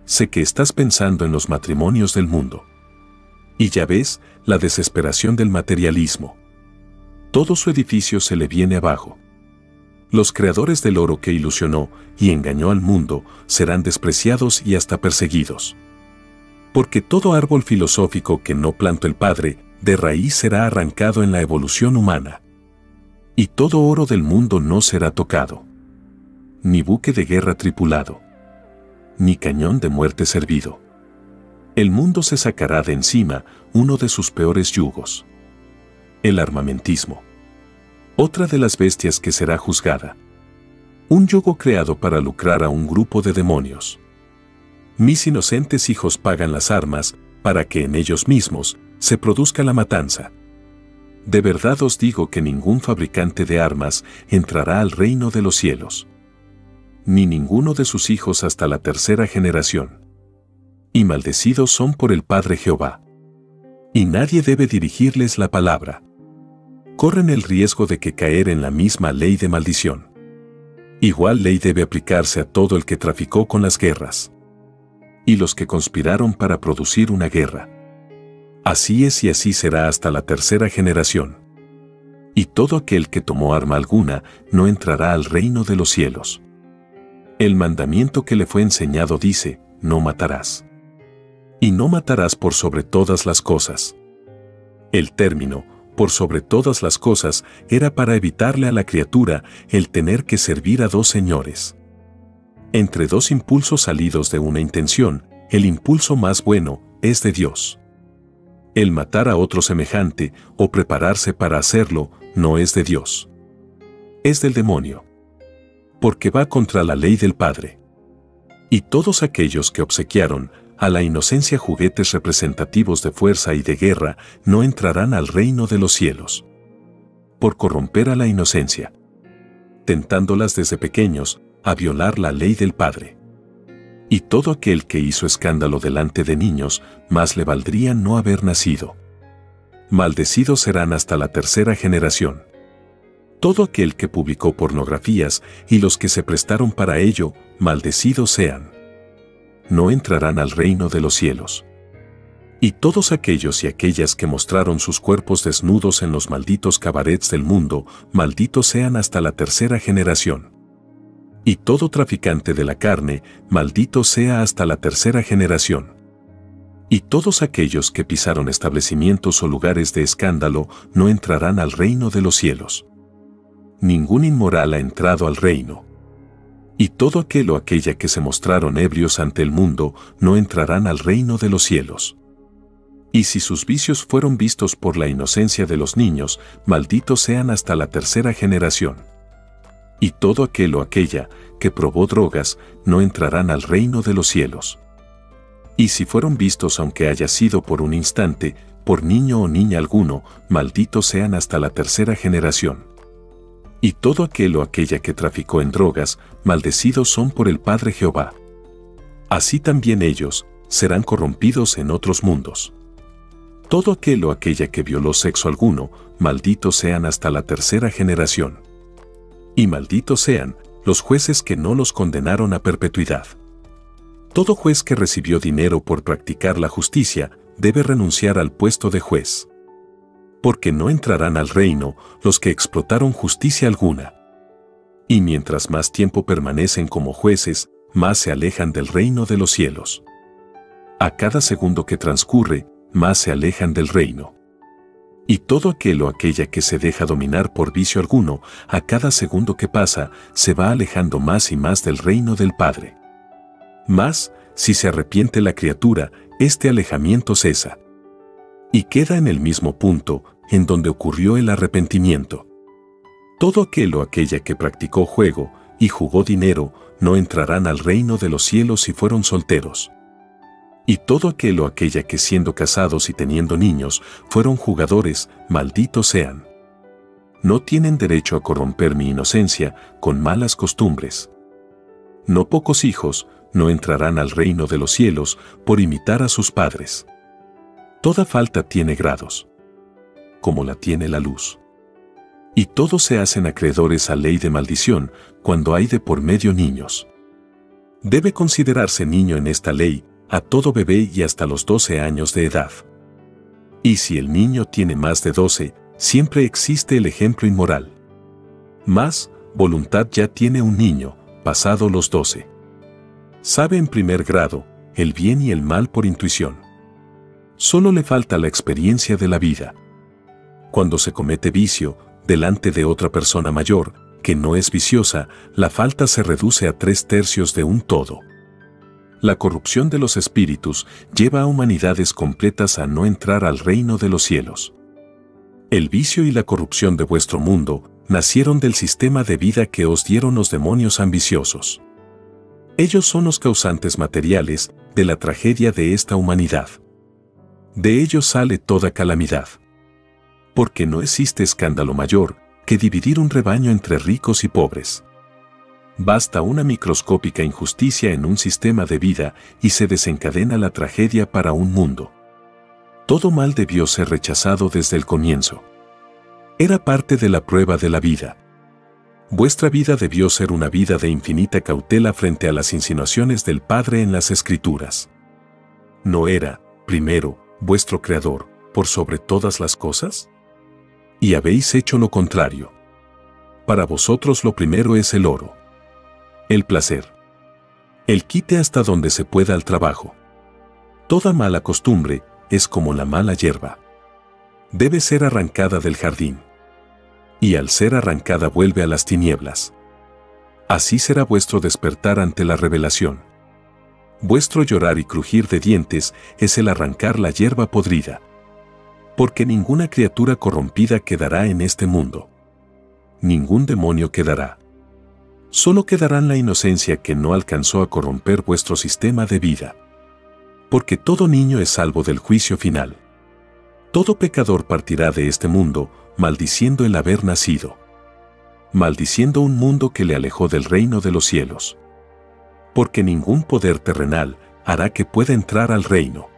Sé que estás pensando en los matrimonios del mundo. Y ya ves la desesperación del materialismo. Todo su edificio se le viene abajo. Los creadores del oro que ilusionó y engañó al mundo serán despreciados y hasta perseguidos. Porque todo árbol filosófico que no plantó el Padre, de raíz será arrancado en la evolución humana. Y todo oro del mundo no será tocado. Ni buque de guerra tripulado. Ni cañón de muerte servido. El mundo se sacará de encima uno de sus peores yugos. El armamentismo. Otra de las bestias que será juzgada. Un yugo creado para lucrar a un grupo de demonios. Mis inocentes hijos pagan las armas para que en ellos mismos se produzca la matanza. De verdad os digo que ningún fabricante de armas entrará al reino de los cielos. Ni ninguno de sus hijos hasta la tercera generación. Y maldecidos son por el Padre Jehová. Y nadie debe dirigirles la palabra. Corren el riesgo de que caer en la misma ley de maldición. Igual ley debe aplicarse a todo el que traficó con las guerras. Y los que conspiraron para producir una guerra. Así es y así será hasta la tercera generación. Y todo aquel que tomó arma alguna no entrará al reino de los cielos. El mandamiento que le fue enseñado dice, no matarás. Y no matarás por sobre todas las cosas. El término, por sobre todas las cosas, era para evitarle a la criatura el tener que servir a dos señores. Entre dos impulsos salidos de una intención, el impulso más bueno es de Dios. El matar a otro semejante o prepararse para hacerlo no es de Dios. Es del demonio. Porque va contra la ley del Padre. Y todos aquellos que obsequiaron a la inocencia juguetes representativos de fuerza y de guerra no entrarán al reino de los cielos. Por corromper a la inocencia. Tentándolas desde pequeños a violar la ley del Padre. Y todo aquel que hizo escándalo delante de niños, más le valdría no haber nacido. Maldecidos serán hasta la tercera generación. Todo aquel que publicó pornografías y los que se prestaron para ello, maldecidos sean. No entrarán al reino de los cielos. Y todos aquellos y aquellas que mostraron sus cuerpos desnudos en los malditos cabarets del mundo, malditos sean hasta la tercera generación. Y todo traficante de la carne, maldito sea hasta la tercera generación. Y todos aquellos que pisaron establecimientos o lugares de escándalo no entrarán al reino de los cielos. Ningún inmoral ha entrado al reino. Y todo aquel o aquella que se mostraron ebrios ante el mundo no entrarán al reino de los cielos. Y si sus vicios fueron vistos por la inocencia de los niños, malditos sean hasta la tercera generación. Y todo aquel o aquella que probó drogas no entrarán al reino de los cielos. Y si fueron vistos aunque haya sido por un instante, por niño o niña alguno, malditos sean hasta la tercera generación. Y todo aquel o aquella que traficó en drogas, maldecidos son por el Padre Jehová. Así también ellos serán corrompidos en otros mundos. Todo aquel o aquella que violó sexo alguno, malditos sean hasta la tercera generación. Y malditos sean los jueces que no los condenaron a perpetuidad. Todo juez que recibió dinero por practicar la justicia debe renunciar al puesto de juez. Porque no entrarán al reino los que explotaron justicia alguna. Y mientras más tiempo permanecen como jueces, más se alejan del reino de los cielos. A cada segundo que transcurre, más se alejan del reino. Y todo aquel o aquella que se deja dominar por vicio alguno, a cada segundo que pasa, se va alejando más y más del reino del Padre. Mas, si se arrepiente la criatura, este alejamiento cesa. Y queda en el mismo punto en donde ocurrió el arrepentimiento. Todo aquel o aquella que practicó juego y jugó dinero no entrarán al reino de los cielos si fueron solteros. Y todo aquel o aquella que siendo casados y teniendo niños fueron jugadores, malditos sean. No tienen derecho a corromper mi inocencia con malas costumbres. No pocos hijos no entrarán al reino de los cielos por imitar a sus padres. Toda falta tiene grados, como la tiene la luz. Y todos se hacen acreedores a ley de maldición cuando hay de por medio niños. Debe considerarse niño en esta ley a todo bebé y hasta los 12 años de edad. Y si el niño tiene más de 12, siempre existe el ejemplo inmoral. Más voluntad ya tiene un niño, pasado los 12. Sabe en primer grado el bien y el mal por intuición. Solo le falta la experiencia de la vida. Cuando se comete vicio delante de otra persona mayor, que no es viciosa, la falta se reduce a 3/3 de un todo. La corrupción de los espíritus lleva a humanidades completas a no entrar al reino de los cielos. El vicio y la corrupción de vuestro mundo nacieron del sistema de vida que os dieron los demonios ambiciosos. Ellos son los causantes materiales de la tragedia de esta humanidad. De ellos sale toda calamidad. Porque no existe escándalo mayor que dividir un rebaño entre ricos y pobres. Basta una microscópica injusticia en un sistema de vida y se desencadena la tragedia para un mundo. Todo mal debió ser rechazado desde el comienzo. Era parte de la prueba de la vida. Vuestra vida debió ser una vida de infinita cautela frente a las insinuaciones del Padre en las Escrituras. ¿No era, primero, vuestro Creador, por sobre todas las cosas? Y habéis hecho lo contrario. Para vosotros lo primero es el oro, el placer, el quite hasta donde se pueda al trabajo. Toda mala costumbre es como la mala hierba. Debe ser arrancada del jardín. Y al ser arrancada vuelve a las tinieblas. Así será vuestro despertar ante la revelación. Vuestro llorar y crujir de dientes es el arrancar la hierba podrida. Porque ninguna criatura corrompida quedará en este mundo. Ningún demonio quedará. Solo quedarán la inocencia que no alcanzó a corromper vuestro sistema de vida. Porque todo niño es salvo del juicio final. Todo pecador partirá de este mundo, maldiciendo el haber nacido. Maldiciendo un mundo que le alejó del reino de los cielos. Porque ningún poder terrenal hará que pueda entrar al reino.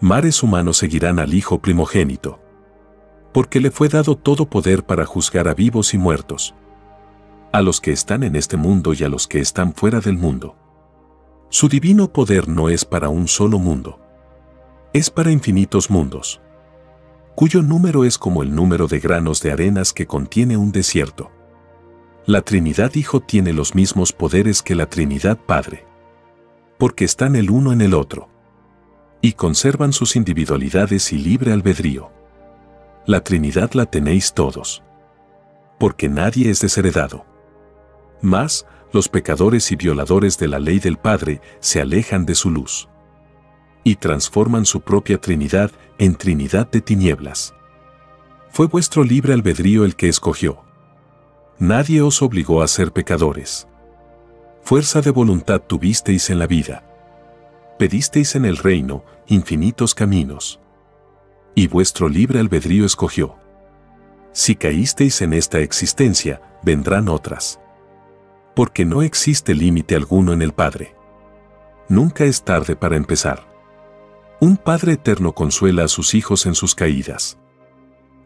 Mares humanos seguirán al Hijo primogénito. Porque le fue dado todo poder para juzgar a vivos y muertos. A los que están en este mundo y a los que están fuera del mundo. Su divino poder no es para un solo mundo. Es para infinitos mundos. Cuyo número es como el número de granos de arenas que contiene un desierto. La Trinidad Hijo tiene los mismos poderes que la Trinidad Padre. Porque están el uno en el otro. Y conservan sus individualidades y libre albedrío. La Trinidad la tenéis todos. Porque nadie es desheredado. Mas, los pecadores y violadores de la ley del Padre se alejan de su luz. Y transforman su propia Trinidad en Trinidad de tinieblas. Fue vuestro libre albedrío el que escogió. Nadie os obligó a ser pecadores. Fuerza de voluntad tuvisteis en la vida. Pedisteis en el reino infinitos caminos. Y vuestro libre albedrío escogió. Si caísteis en esta existencia, vendrán otras. Porque no existe límite alguno en el Padre. Nunca es tarde para empezar. Un Padre eterno consuela a sus hijos en sus caídas.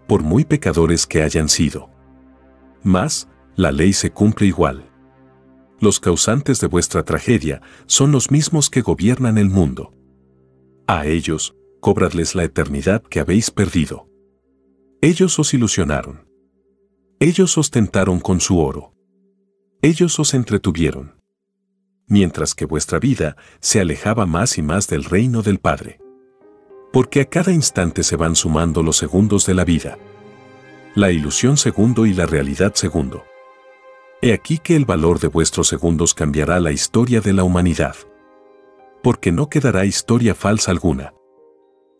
Por muy pecadores que hayan sido. Mas, la ley se cumple igual. Los causantes de vuestra tragedia son los mismos que gobiernan el mundo. A ellos, cobradles la eternidad que habéis perdido. Ellos os ilusionaron. Ellos os tentaron con su oro. Ellos os entretuvieron. Mientras que vuestra vida se alejaba más y más del reino del Padre. Porque a cada instante se van sumando los segundos de la vida. La ilusión segundo y la realidad segundo. He aquí que el valor de vuestros segundos cambiará la historia de la humanidad. Porque no quedará historia falsa alguna.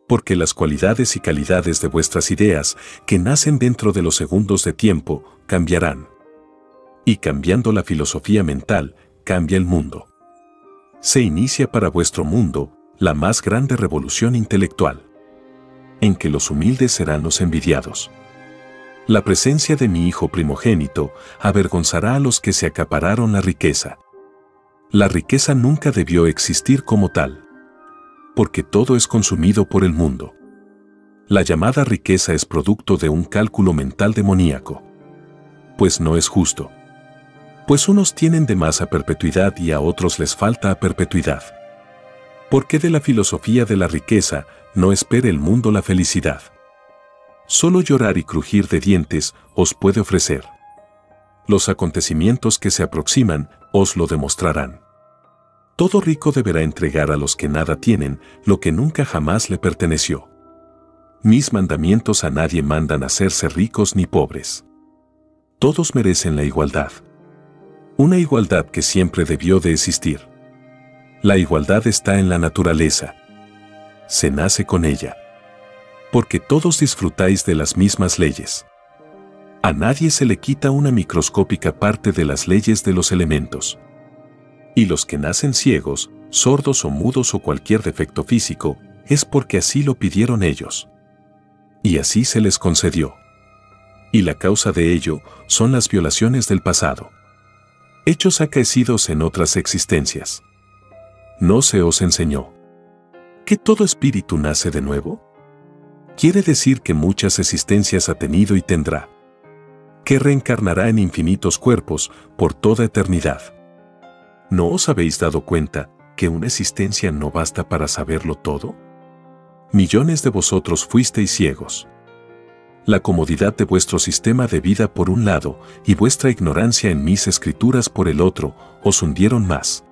Porque las cualidades y calidades de vuestras ideas, que nacen dentro de los segundos de tiempo, cambiarán. Y cambiando la filosofía mental, cambia el mundo. Se inicia para vuestro mundo la más grande revolución intelectual, en que los humildes serán los envidiados. La presencia de mi hijo primogénito avergonzará a los que se acapararon la riqueza. La riqueza nunca debió existir como tal, porque todo es consumido por el mundo. La llamada riqueza es producto de un cálculo mental demoníaco. Pues no es justo. Pues unos tienen de más a perpetuidad y a otros les falta a perpetuidad. ¿Por qué de la filosofía de la riqueza no espere el mundo la felicidad? Solo llorar y crujir de dientes os puede ofrecer. Los acontecimientos que se aproximan os lo demostrarán. Todo rico deberá entregar a los que nada tienen lo que nunca jamás le perteneció. Mis mandamientos a nadie mandan hacerse ricos ni pobres. Todos merecen la igualdad. Una igualdad que siempre debió de existir. La igualdad está en la naturaleza. Se nace con ella. Porque todos disfrutáis de las mismas leyes. A nadie se le quita una microscópica parte de las leyes de los elementos. Y los que nacen ciegos, sordos o mudos o cualquier defecto físico, es porque así lo pidieron ellos. Y así se les concedió. Y la causa de ello son las violaciones del pasado. Hechos acaecidos en otras existencias. ¿No se os enseñó que todo espíritu nace de nuevo? Quiere decir que muchas existencias ha tenido y tendrá. Que reencarnará en infinitos cuerpos por toda eternidad. ¿No os habéis dado cuenta que una existencia no basta para saberlo todo? Millones de vosotros fuisteis ciegos. La comodidad de vuestro sistema de vida por un lado y vuestra ignorancia en mis escrituras por el otro os hundieron más.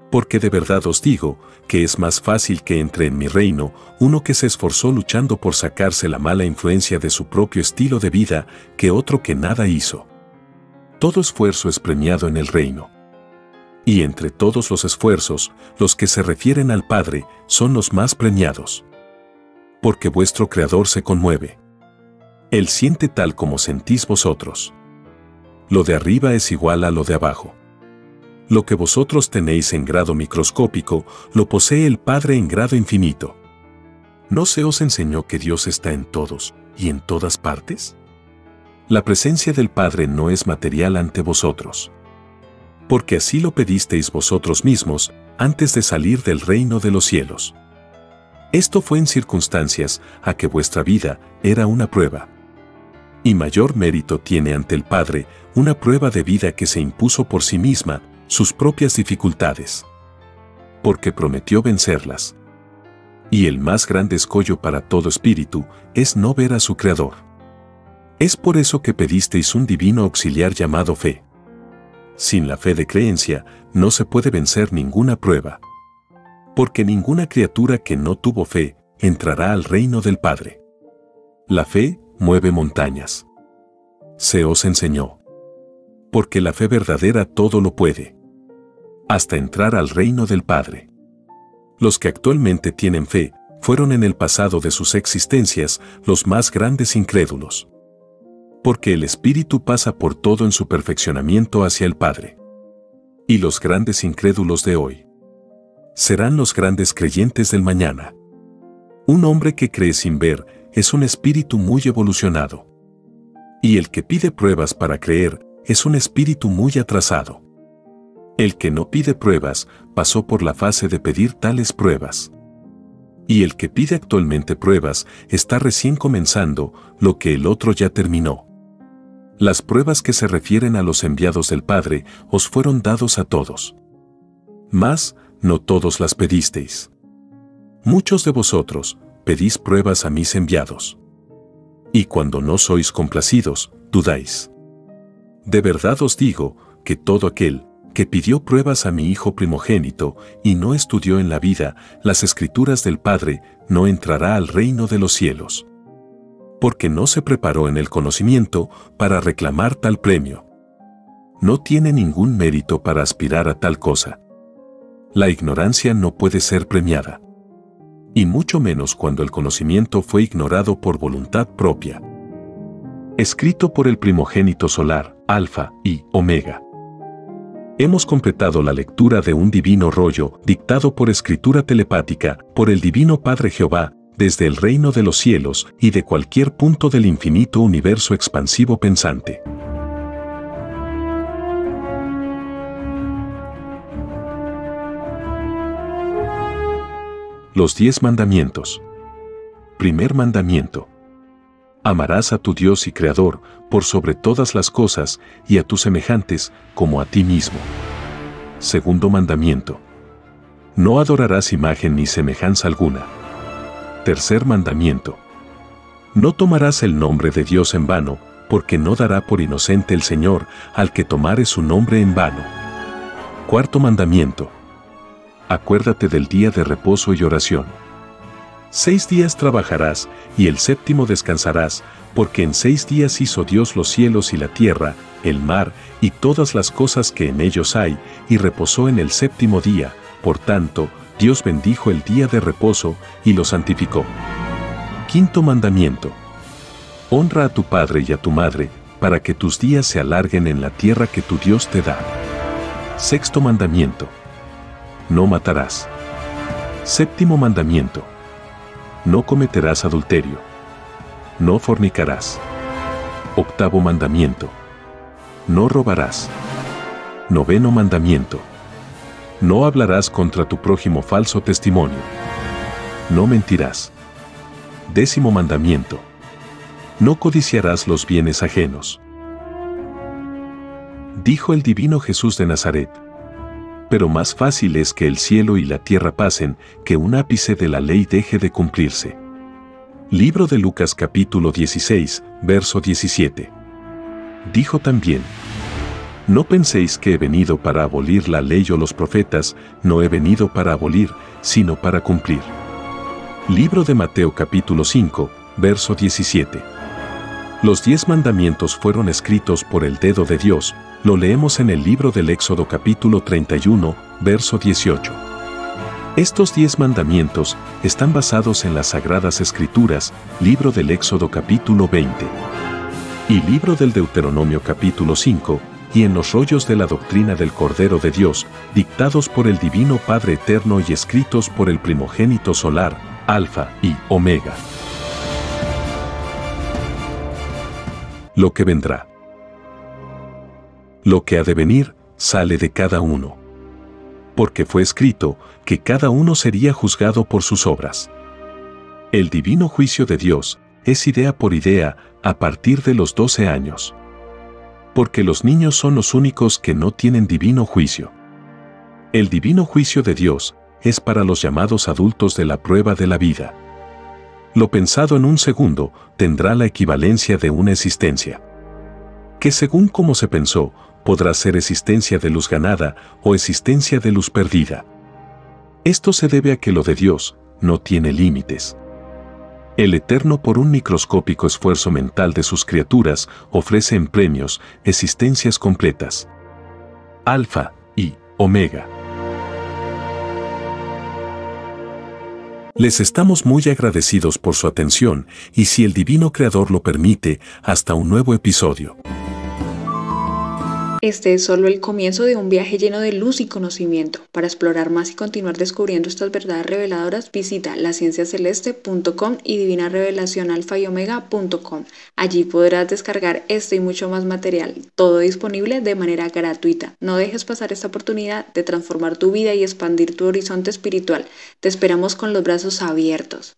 Porque de verdad os digo que es más fácil que entre en mi reino uno que se esforzó luchando por sacarse la mala influencia de su propio estilo de vida que otro que nada hizo. Todo esfuerzo es premiado en el reino. Y entre todos los esfuerzos, los que se refieren al Padre son los más premiados. Porque vuestro Creador se conmueve. Él siente tal como sentís vosotros. Lo de arriba es igual a lo de abajo. Lo que vosotros tenéis en grado microscópico, lo posee el Padre en grado infinito. ¿No se os enseñó que Dios está en todos y en todas partes? La presencia del Padre no es material ante vosotros. Porque así lo pedisteis vosotros mismos antes de salir del reino de los cielos. Esto fue en circunstancias a que vuestra vida era una prueba. Y mayor mérito tiene ante el Padre una prueba de vida que se impuso por sí misma sus propias dificultades. Porque prometió vencerlas. Y el más grande escollo para todo espíritu es no ver a su Creador. Es por eso que pedisteis un divino auxiliar llamado fe. Sin la fe de creencia, no se puede vencer ninguna prueba. Porque ninguna criatura que no tuvo fe entrará al reino del Padre. La fe mueve montañas. Se os enseñó. Porque la fe verdadera todo lo puede. Hasta entrar al reino del Padre. Los que actualmente tienen fe fueron en el pasado de sus existencias los más grandes incrédulos. Porque el Espíritu pasa por todo en su perfeccionamiento hacia el Padre. Y los grandes incrédulos de hoy serán los grandes creyentes del mañana. Un hombre que cree sin ver es un espíritu muy evolucionado. Y el que pide pruebas para creer es un espíritu muy atrasado. El que no pide pruebas pasó por la fase de pedir tales pruebas. Y el que pide actualmente pruebas está recién comenzando lo que el otro ya terminó. Las pruebas que se refieren a los enviados del Padre os fueron dados a todos. Mas, no todos las pedisteis. Muchos de vosotros pedís pruebas a mis enviados. Y cuando no sois complacidos, dudáis. De verdad os digo que todo aquel que pidió pruebas a mi hijo primogénito y no estudió en la vida las escrituras del Padre, no entrará al reino de los cielos. Porque no se preparó en el conocimiento para reclamar tal premio. No tiene ningún mérito para aspirar a tal cosa. La ignorancia no puede ser premiada. y mucho menos cuando el conocimiento fue ignorado por voluntad propia. Escrito por el primogénito solar, Alfa y Omega. Hemos completado la lectura de un divino rollo, dictado por escritura telepática, por el Divino Padre Jehová, desde el reino de los cielos y de cualquier punto del infinito universo expansivo pensante. Los 10 mandamientos. Primer mandamiento. Amarás a tu Dios y Creador por sobre todas las cosas y a tus semejantes como a ti mismo. Segundo mandamiento. No adorarás imagen ni semejanza alguna. Tercer mandamiento. No tomarás el nombre de Dios en vano, porque no dará por inocente el Señor al que tomare su nombre en vano. Cuarto mandamiento. Acuérdate del día de reposo y oración. 6 días trabajarás, y el séptimo descansarás, porque en 6 días hizo Dios los cielos y la tierra, el mar, y todas las cosas que en ellos hay, y reposó en el séptimo día. Por tanto, Dios bendijo el día de reposo, y lo santificó. Quinto mandamiento. Honra a tu padre y a tu madre, para que tus días se alarguen en la tierra que tu Dios te da. Sexto mandamiento. No matarás. Séptimo mandamiento. No cometerás adulterio. No fornicarás. Octavo mandamiento. No robarás. Noveno mandamiento. No hablarás contra tu prójimo falso testimonio. No mentirás. Décimo mandamiento. No codiciarás los bienes ajenos. Dijo el divino Jesús de Nazaret. Pero más fácil es que el cielo y la tierra pasen, que un ápice de la ley deje de cumplirse. Libro de Lucas capítulo 16, verso 17. Dijo también: No penséis que he venido para abolir la ley o los profetas, no he venido para abolir, sino para cumplir. Libro de Mateo capítulo 5, verso 17. Los 10 mandamientos fueron escritos por el dedo de Dios. Lo leemos en el libro del Éxodo capítulo 31, verso 18. Estos 10 mandamientos están basados en las Sagradas Escrituras, libro del Éxodo capítulo 20 y libro del Deuteronomio capítulo 5, y en los rollos de la doctrina del Cordero de Dios, dictados por el Divino Padre Eterno y escritos por el primogénito solar, Alfa y Omega. Lo que vendrá. Lo que ha de venir, sale de cada uno. Porque fue escrito que cada uno sería juzgado por sus obras. El divino juicio de Dios es idea por idea a partir de los 12 años. Porque los niños son los únicos que no tienen divino juicio. El divino juicio de Dios es para los llamados adultos de la prueba de la vida. Lo pensado en un segundo tendrá la equivalencia de una existencia. Que según como se pensó, podrá ser existencia de luz ganada o existencia de luz perdida. Esto se debe a que lo de Dios no tiene límites. El Eterno, por un microscópico esfuerzo mental de sus criaturas, ofrece en premios existencias completas. Alfa y Omega. Les estamos muy agradecidos por su atención y, si el Divino Creador lo permite, hasta un nuevo episodio. Este es solo el comienzo de un viaje lleno de luz y conocimiento. Para explorar más y continuar descubriendo estas verdades reveladoras, visita lascienciaceleste.com y divinarevelacionalfayomega.com. Allí podrás descargar este y mucho más material, todo disponible de manera gratuita. No dejes pasar esta oportunidad de transformar tu vida y expandir tu horizonte espiritual. Te esperamos con los brazos abiertos.